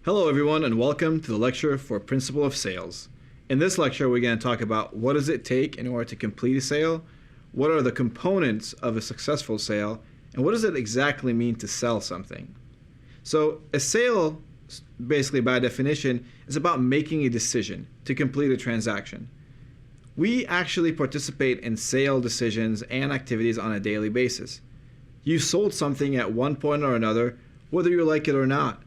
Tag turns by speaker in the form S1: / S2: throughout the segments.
S1: Hello everyone and welcome to the lecture for Principle of Sales. In this lecture we're going to talk about what does it take in order to complete a sale, what are the components of a successful sale, and what does it exactly mean to sell something. So a sale, basically by definition, is about making a decision to complete a transaction. We actually participate in sale decisions and activities on a daily basis. You sold something at one point or another, whether you like it or not.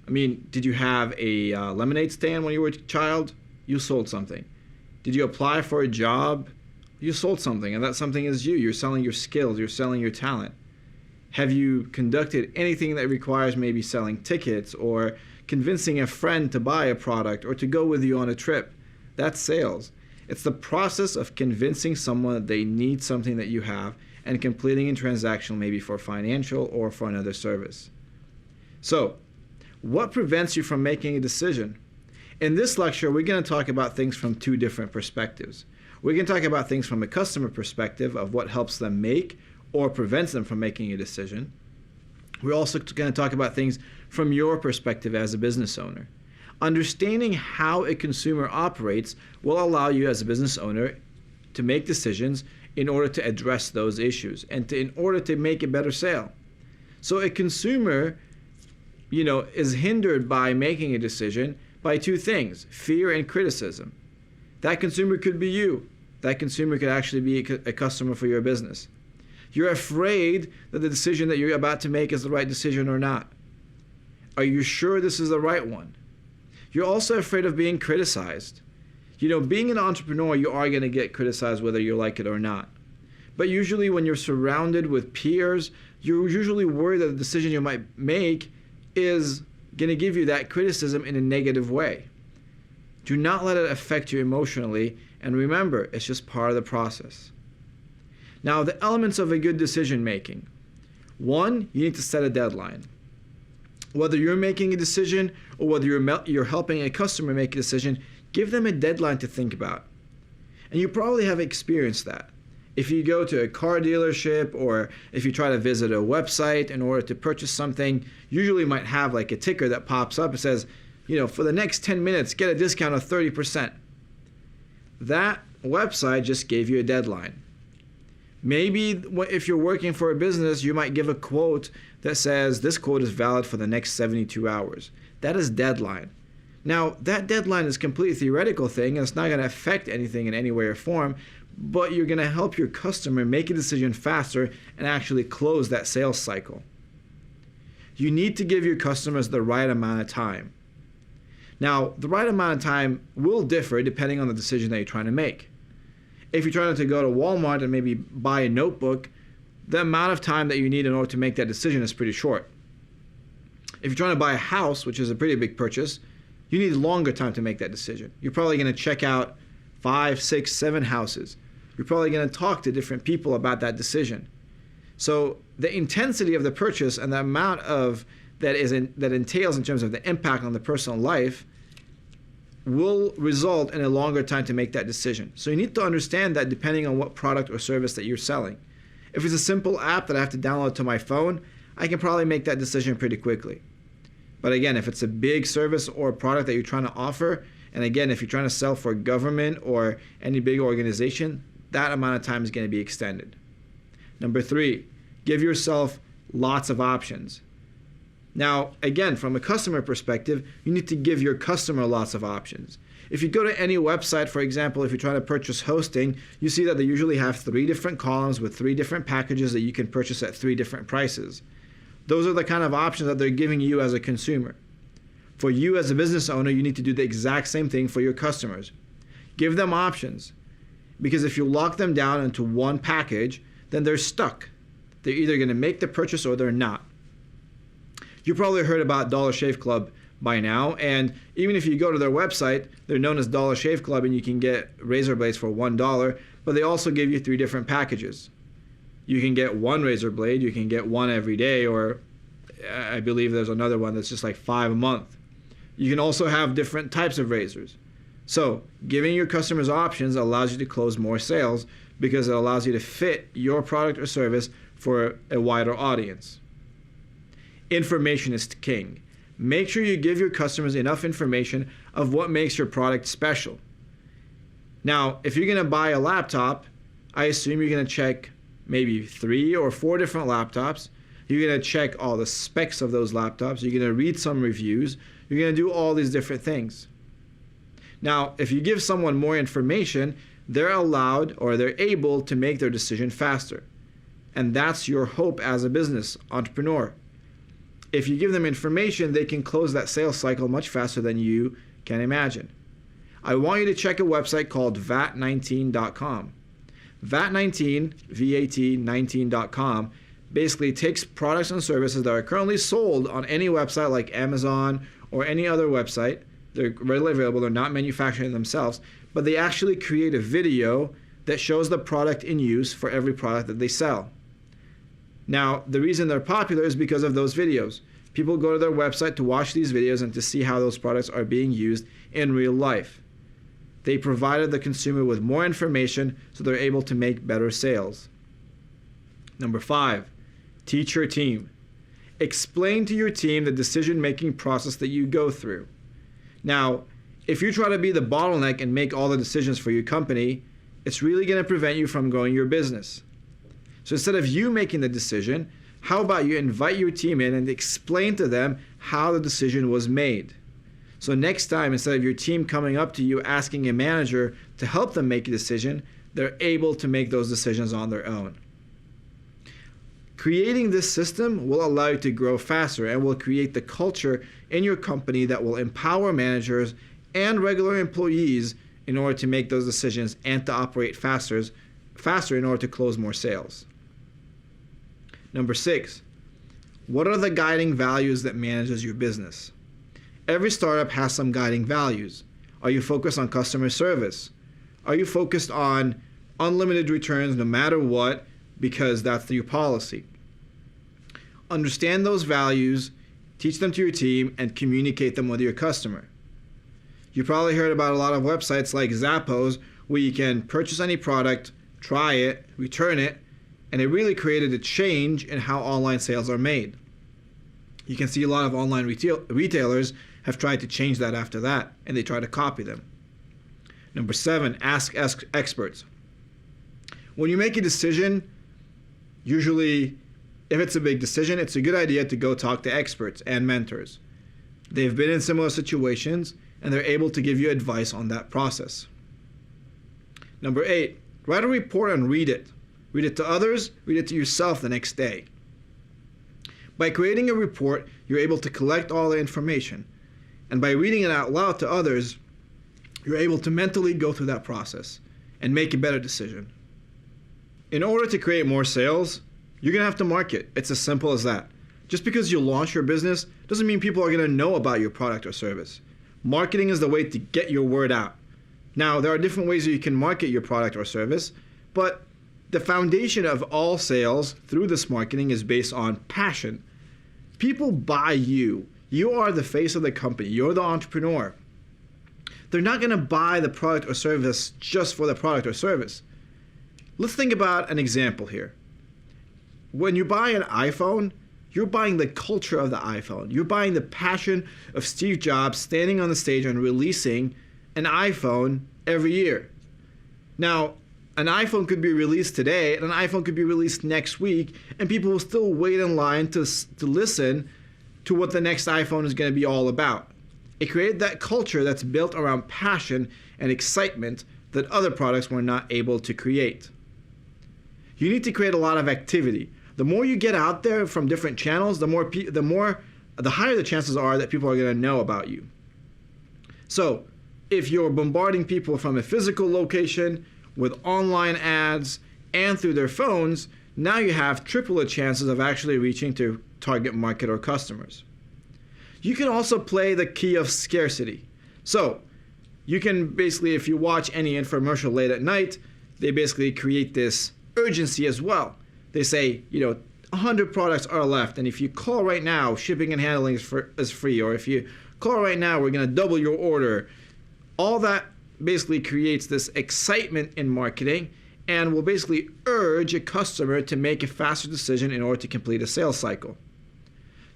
S1: I mean, did you have a lemonade stand when you were a child? You sold something. Did you apply for a job? You sold something, and that something is you. You're selling your skills. You're selling your talent. Have you conducted anything that requires maybe selling tickets or convincing a friend to buy a product or to go with you on a trip? That's sales. It's the process of convincing someone that they need something that you have and completing a transaction maybe for financial or for another service. So, what prevents you from making a decision? In this lecture, we're going to talk about things from two different perspectives. We're going to talk about things from a customer perspective of what helps them make or prevents them from making a decision. We're also going to talk about things from your perspective as a business owner. Understanding how a consumer operates will allow you as a business owner to make decisions in order to address those issues and in order to make a better sale. So a consumer is hindered by making a decision by two things, fear and criticism. That consumer could be you. That consumer could actually be a customer for your business. You're afraid that the decision that you're about to make is the right decision or not. Are you sure this is the right one? You're also afraid of being criticized. Being an entrepreneur, you are going to get criticized whether you like it or not. But usually when you're surrounded with peers, you're usually worried that the decision you might make is going to give you that criticism in a negative way. Do not let it affect you emotionally, and remember, it's just part of the process. Now, the elements of a good decision making. One, you need to set a deadline. Whether you're making a decision or whether you're helping a customer make a decision, give them a deadline to think about. And you probably have experienced that. If you go to a car dealership or if you try to visit a website in order to purchase something, usually might have like a ticker that pops up. It says, for the next 10 minutes, get a discount of 30%. That website just gave you a deadline. Maybe if you're working for a business, you might give a quote that says this quote is valid for the next 72 hours. That is deadline. Now, that deadline is a completely theoretical thing, and it's not going to affect anything in any way or form, but you're going to help your customer make a decision faster and actually close that sales cycle. You need to give your customers the right amount of time. Now, the right amount of time will differ depending on the decision that you're trying to make. If you're trying to go to Walmart and maybe buy a notebook, the amount of time that you need in order to make that decision is pretty short. If you're trying to buy a house, which is a pretty big purchase, you need longer time to make that decision. You're probably going to check out 5, 6, 7 houses. You're probably going to talk to different people about that decision. So the intensity of the purchase and the amount of that entails in terms of the impact on the personal life will result in a longer time to make that decision. So you need to understand that depending on what product or service that you're selling. If it's a simple app that I have to download to my phone, I can probably make that decision pretty quickly. But again, if it's a big service or product that you're trying to offer, and again, if you're trying to sell for government or any big organization, that amount of time is going to be extended. Number 3, give yourself lots of options. Now, again, from a customer perspective, you need to give your customer lots of options. If you go to any website, for example, if you're trying to purchase hosting, you see that they usually have 3 different columns with 3 different packages that you can purchase at 3 different prices. Those are the kind of options that they're giving you as a consumer. For you as a business owner, you need to do the exact same thing for your customers. Give them options. Because if you lock them down into one package, then they're stuck. They're either going to make the purchase or they're not. You probably heard about Dollar Shave Club by now, and even if you go to their website, they're known as Dollar Shave Club and you can get razor blades for $1, but they also give you 3 different packages. You can get 1 razor blade, you can get 1 every day, or I believe there's another one that's just like 5 a month. You can also have different types of razors. So giving your customers options allows you to close more sales because it allows you to fit your product or service for a wider audience. Information is king. make sure you give your customers enough information of what makes your product special. Now, if you're going to buy a laptop, I assume you're going to check maybe 3 or 4 different laptops. You're going to check all the specs of those laptops. You're going to read some reviews. You're going to do all these different things. Now, if you give someone more information, they're allowed or they're able to make their decision faster. And that's your hope as a business entrepreneur. If you give them information, they can close that sales cycle much faster than you can imagine. I want you to check a website called VAT19.com. VAT19, VAT19.com, basically takes products and services that are currently sold on any website like Amazon or any other website. They're readily available, they're not manufacturing themselves, but they actually create a video that shows the product in use for every product that they sell. Now, the reason they're popular is because of those videos. People go to their website to watch these videos and to see how those products are being used in real life. They provided the consumer with more information so they're able to make better sales. Number 5, teach your team. Explain to your team the decision-making process that you go through. Now, if you try to be the bottleneck and make all the decisions for your company, it's really going to prevent you from growing your business. So instead of you making the decision, how about you invite your team in and explain to them how the decision was made? So next time, instead of your team coming up to you asking a manager to help them make a decision, they're able to make those decisions on their own. Creating this system will allow you to grow faster and will create the culture in your company that will empower managers and regular employees in order to make those decisions and to operate faster in order to close more sales. Number 6, what are the guiding values that manages your business? Every startup has some guiding values. Are you focused on customer service? Are you focused on unlimited returns no matter what because that's your policy? Understand those values, teach them to your team, and communicate them with your customer. You probably heard about a lot of websites like Zappos where you can purchase any product, try it, return it, and it really created a change in how online sales are made. You can see a lot of online retailers have tried to change that after that, and they try to copy them. Number 7, ask experts. When you make a decision, usually if it's a big decision, it's a good idea to go talk to experts and mentors. They've been in similar situations, and they're able to give you advice on that process. Number 8, write a report and read it. Read it to others, read it to yourself the next day. By creating a report, you're able to collect all the information. And by reading it out loud to others, you're able to mentally go through that process and make a better decision. In order to create more sales, you're going to have to market. It's as simple as that. Just because you launch your business doesn't mean people are going to know about your product or service. Marketing is the way to get your word out. Now, there are different ways that you can market your product or service, but the foundation of all sales through this marketing is based on passion. People buy you. You are the face of the company. You're the entrepreneur. They're not going to buy the product or service just for the product or service. Let's think about an example here. When you buy an iPhone, you're buying the culture of the iPhone. You're buying the passion of Steve Jobs standing on the stage and releasing an iPhone every year. Now, an iPhone could be released today, and an iPhone could be released next week, and people will still wait in line to listen to what the next iPhone is going to be all about. It created that culture that's built around passion and excitement that other products were not able to create. You need to create a lot of activity. The more you get out there from different channels, the higher the chances are that people are going to know about you. So, if you're bombarding people from a physical location with online ads and through their phones, now you have triple the chances of actually reaching to target market or customers. You can also play the key of scarcity. So you can basically, if you watch any infomercial late at night, they basically create this urgency as well. They say, 100 products are left, and if you call right now, shipping and handling is free, or if you call right now, we're going to double your order. All that basically creates this excitement in marketing and will basically urge a customer to make a faster decision in order to complete a sales cycle.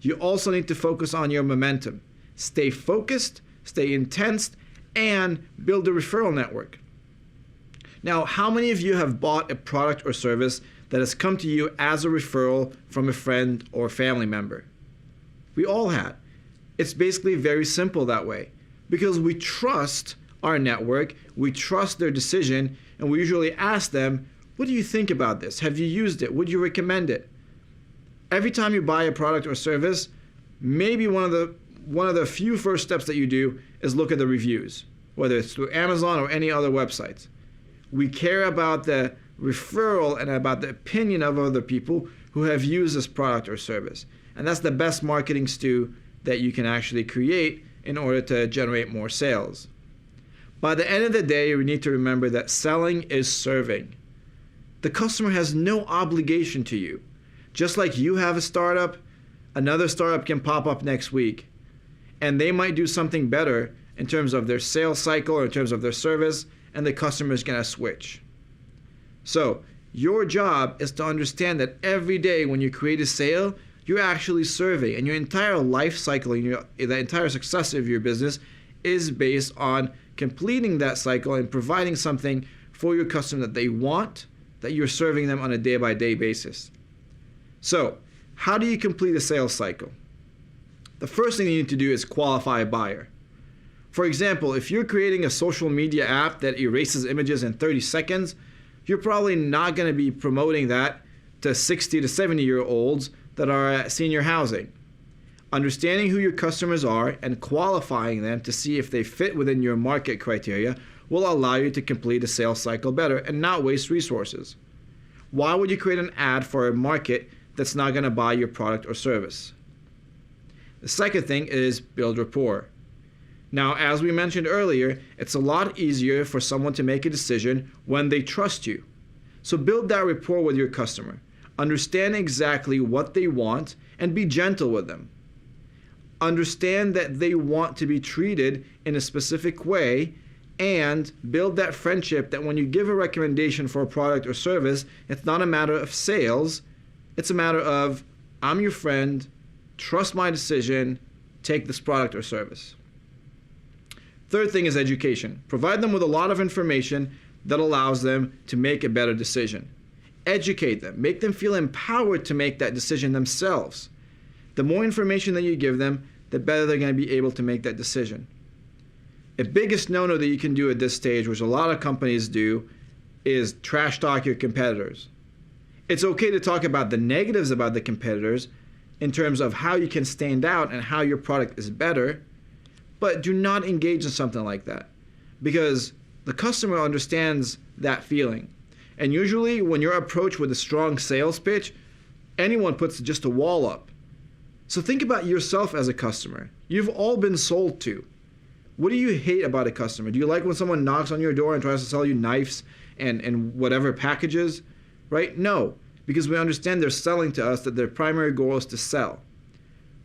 S1: You also need to focus on your momentum. Stay focused, stay intense, and build a referral network. Now, how many of you have bought a product or service that has come to you as a referral from a friend or family member? We all had. It's basically very simple that way because we trust our network, we trust their decision, and we usually ask them, what do you think about this? Have you used it? Would you recommend it? Every time you buy a product or service, maybe one of the few first steps that you do is look at the reviews, whether it's through Amazon or any other websites. We care about the referral and about the opinion of other people who have used this product or service. And that's the best marketing stew that you can actually create in order to generate more sales. By the end of the day, we need to remember that selling is serving. The customer has no obligation to you. Just like you have a startup, another startup can pop up next week, and they might do something better in terms of their sales cycle or in terms of their service, and the customer is going to switch. So your job is to understand that every day when you create a sale, you're actually serving, and your entire life cycle and the entire success of your business is based on completing that cycle and providing something for your customer that they want, that you're serving them on a day-by-day basis. So how do you complete a sales cycle? The first thing you need to do is qualify a buyer. For example, if you're creating a social media app that erases images in 30 seconds, you're probably not going to be promoting that to 60 to 70-year-olds that are at senior housing. Understanding who your customers are and qualifying them to see if they fit within your market criteria will allow you to complete a sales cycle better and not waste resources. Why would you create an ad for a market that's not going to buy your product or service? The second thing is build rapport. Now, as we mentioned earlier, it's a lot easier for someone to make a decision when they trust you. So build that rapport with your customer. Understand exactly what they want and be gentle with them. Understand that they want to be treated in a specific way and build that friendship that when you give a recommendation for a product or service, it's not a matter of sales. It's a matter of, I'm your friend, trust my decision, take this product or service. Third thing is education. Provide them with a lot of information that allows them to make a better decision. Educate them. Make them feel empowered to make that decision themselves. The more information that you give them, the better they're going to be able to make that decision. The biggest no-no that you can do at this stage, which a lot of companies do, is trash talk your competitors. It's okay to talk about the negatives about the competitors in terms of how you can stand out and how your product is better, but do not engage in something like that because the customer understands that feeling. And usually when you're approached with a strong sales pitch, anyone puts just a wall up. So think about yourself as a customer. You've all been sold to. What do you hate about a customer? Do you like when someone knocks on your door and tries to sell you knives and whatever packages? Right? No, because we understand they're selling to us that their primary goal is to sell.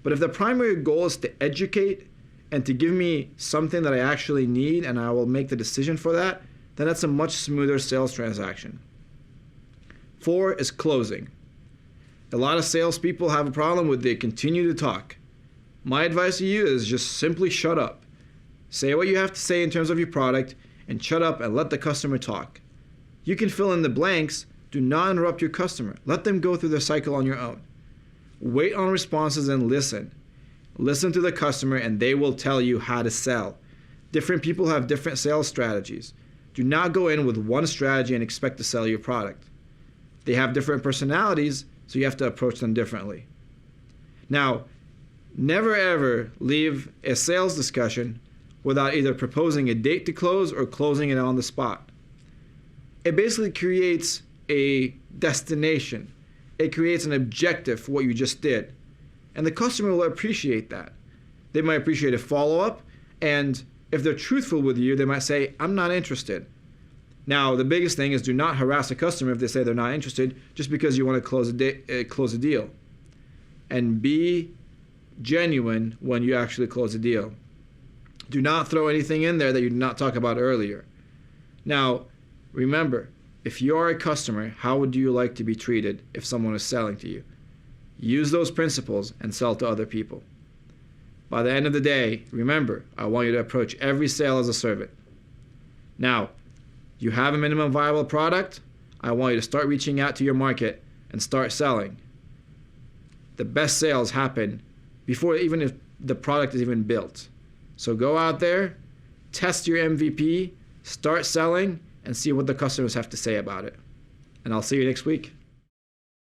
S1: But if the primary goal is to educate and to give me something that I actually need and I will make the decision for that, then that's a much smoother sales transaction. 4 is closing. A lot of salespeople have a problem with they continue to talk. My advice to you is just simply shut up. Say what you have to say in terms of your product and shut up and let the customer talk. You can fill in the blanks. Do not interrupt your customer. Let them go through their cycle on your own. Wait on responses and listen. Listen to the customer and they will tell you how to sell. Different people have different sales strategies. Do not go in with one strategy and expect to sell your product. They have different personalities, so you have to approach them differently. Now, never ever leave a sales discussion without either proposing a date to close or closing it on the spot. It basically creates a destination. It creates an objective for what you just did. And the customer will appreciate that. They might appreciate a follow-up, and if they're truthful with you, they might say, I'm not interested. Now, the biggest thing is do not harass a customer if they say they're not interested just because you want to close a deal. And be genuine when you actually close a deal. Do not throw anything in there that you did not talk about earlier. Now, remember, if you are a customer, how would you like to be treated if someone is selling to you? Use those principles and sell to other people. By the end of the day, remember, I want you to approach every sale as a servant. Now, you have a minimum viable product, I want you to start reaching out to your market and start selling. The best sales happen before even if the product is even built. So go out there, test your MVP, start selling, and see what the customers have to say about it. And I'll see you next week.